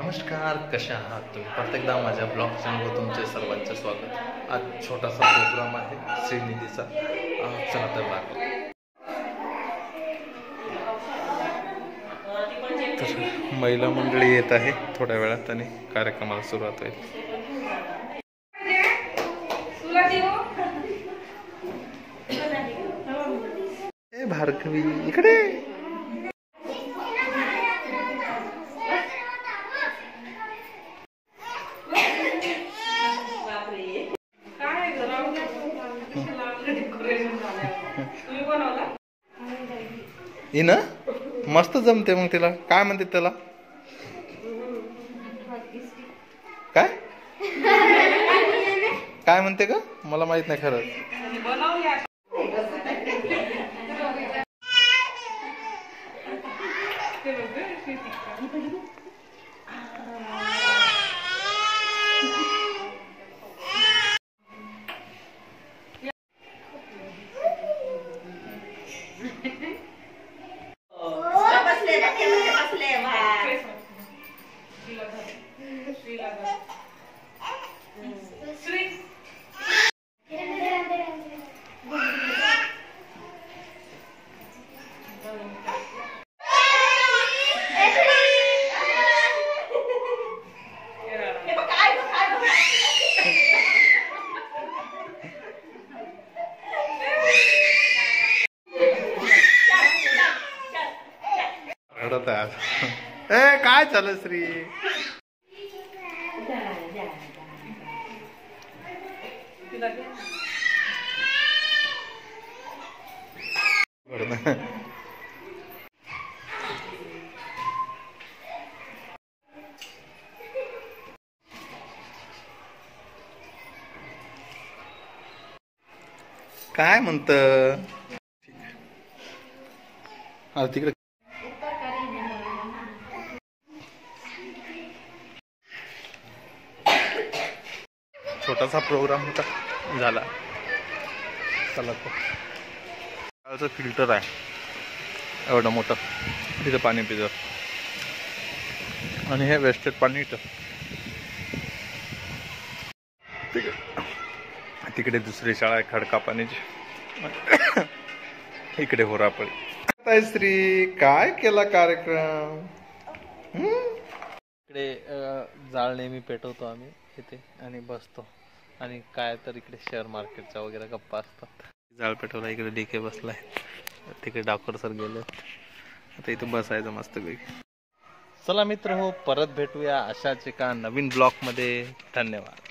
नमस्कार, कशा आहात तुम्ही? प्रत्येकदा माझ्या ब्लॉग चॅनलवर तुमचे सर्वांचे स्वागत. आज छोटासा प्रोग्राम आहे श्रीनिधीचा. चला तर लागलो. तर महिला मंडळी येत आहे थोड्या वेळात आणि कार्यक्रमाला सुरुवात होईल. ए भार्गवी इकडे. ना मस्त जमते मग तिला. काय म्हणते त्याला? काय काय म्हणते का? मला माहित नाही खरंच. ए काय चालू श्री? काय म्हणत? तिकडे छोटासा प्रोग्राम होता, झाला. चला तो फिल्टर आहे एवढं मोठं, तिथं पाणी पितं आणि हे वेस्टेड पाणी इथं. तिकडे दुसरी शाळा आहे खडका पाण्याची. इकडे होरापळी. श्री काय केला कार्यक्रम? इकडे जाळ नेहमी पेटवतो आम्ही इथे आणि बसतो, आणि काय तर इकडे शेअर मार्केटचा वगैरे गप्पा असतात. जाळ पेटवला, इकडे डीके बसलाय, तिकडे डाकर सर गेले. आता इथे बसायचं मस्त पैकी. चला मित्र हो, परत भेटूया अशाच एका नवीन ब्लॉग मध्ये. धन्यवाद.